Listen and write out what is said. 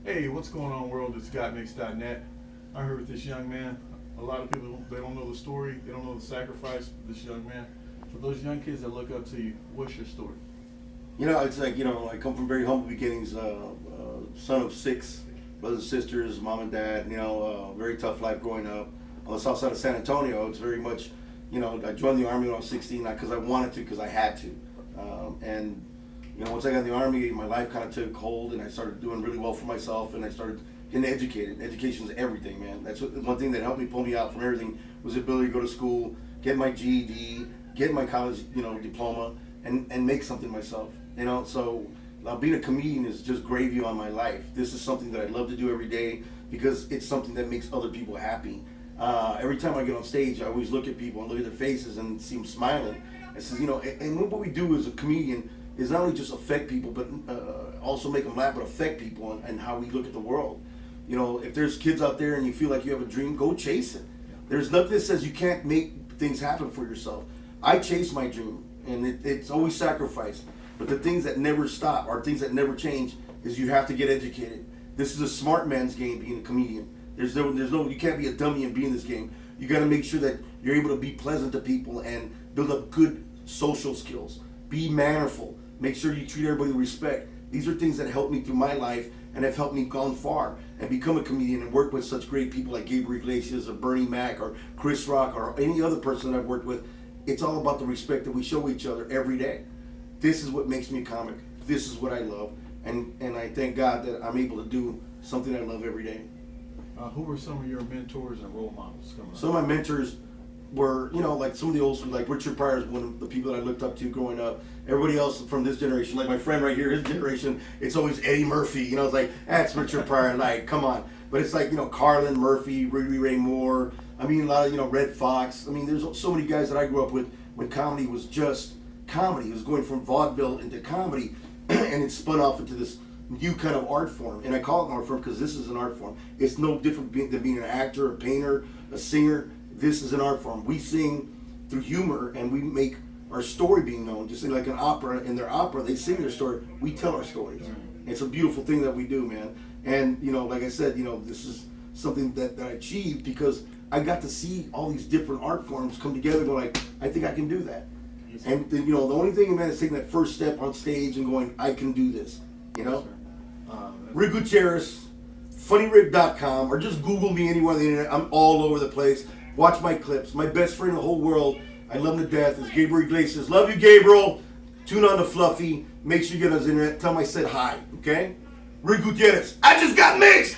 Hey, what's going on, world? It's Gotmix.net. I'm here with this young man. A lot of people, they don't know the story. They don't know the sacrifice of this young man. For those young kids that look up to you, what's your story? It's like, I come from very humble beginnings, son of six brothers and sisters, mom and dad, very tough life growing up. On the south side of San Antonio, it's very much, I joined the Army when I was 16, not because I wanted to, because I had to. Once I got in the Army, my life kind of took hold, and I started doing really well for myself, and I started getting educated. Education's everything, man. That's one thing that helped me pull me out from everything was the ability to go to school, get my GED, get my college, diploma, and make something myself. So being a comedian is just gravy on my life. This is something that I love to do every day because it's something that makes other people happy. Every time I get on stage, I always look at people and look at their faces and see them smiling. I says, and what we do as a comedian is not only just affect people, but also make them laugh, but affect people and how we look at the world. If there's kids out there and you feel like you have a dream, go chase it. There's nothing that says you can't make things happen for yourself. I chase my dream, and it's always sacrifice. But the things that never stop, or things that never change, is you have to get educated. This is a smart man's game, being a comedian. You can't be a dummy and be in this game. You got to make sure that you're able to be pleasant to people and build up good social skills. Be mannerful. Make sure you treat everybody with respect. These are things that helped me through my life and have helped me gone far and become a comedian and work with such great people like Gabriel Iglesias or Bernie Mac or Chris Rock or any other person that I've worked with. It's all about the respect that we show each other every day. This is what makes me a comic. This is what I love. And I thank God that I'm able to do something I love every day. Who were some of your mentors and role models coming up? Some of my mentors were, like some of the old school, like Richard Pryor is one of the people that I looked up to growing up. Everybody else from this generation, like my friend right here, his generation, it's always Eddie Murphy. It's like, that's Richard Pryor, like, come on. But it's like, Carlin Murphy, Rudy Ray Moore. I mean, a lot of, Red Fox. I mean, there's so many guys that I grew up with when comedy was just comedy. It was going from vaudeville into comedy, and it spun off into this new kind of art form. And I call it an art form because this is an art form. It's no different than being an actor, a painter, a singer. This is an art form. We sing through humor, and we make our story being known. Just like an opera, in their opera, they sing their story. We tell our stories. It's a beautiful thing that we do, man. And, like I said, this is something that I achieved because I got to see all these different art forms come together and go like, I think I can do that. And, the only thing, man, is taking that first step on stage and going, I can do this, Rick Gutierrez, funnyrick.com, or just Google me anywhere on the internet. I'm all over the place. Watch my clips. My best friend in the whole world, I love him to death, is Gabriel Iglesias. Love you, Gabriel. Tune on to Fluffy. Make sure you get on his internet. Tell him I said hi, okay? Rick Gutierrez. I just got mixed!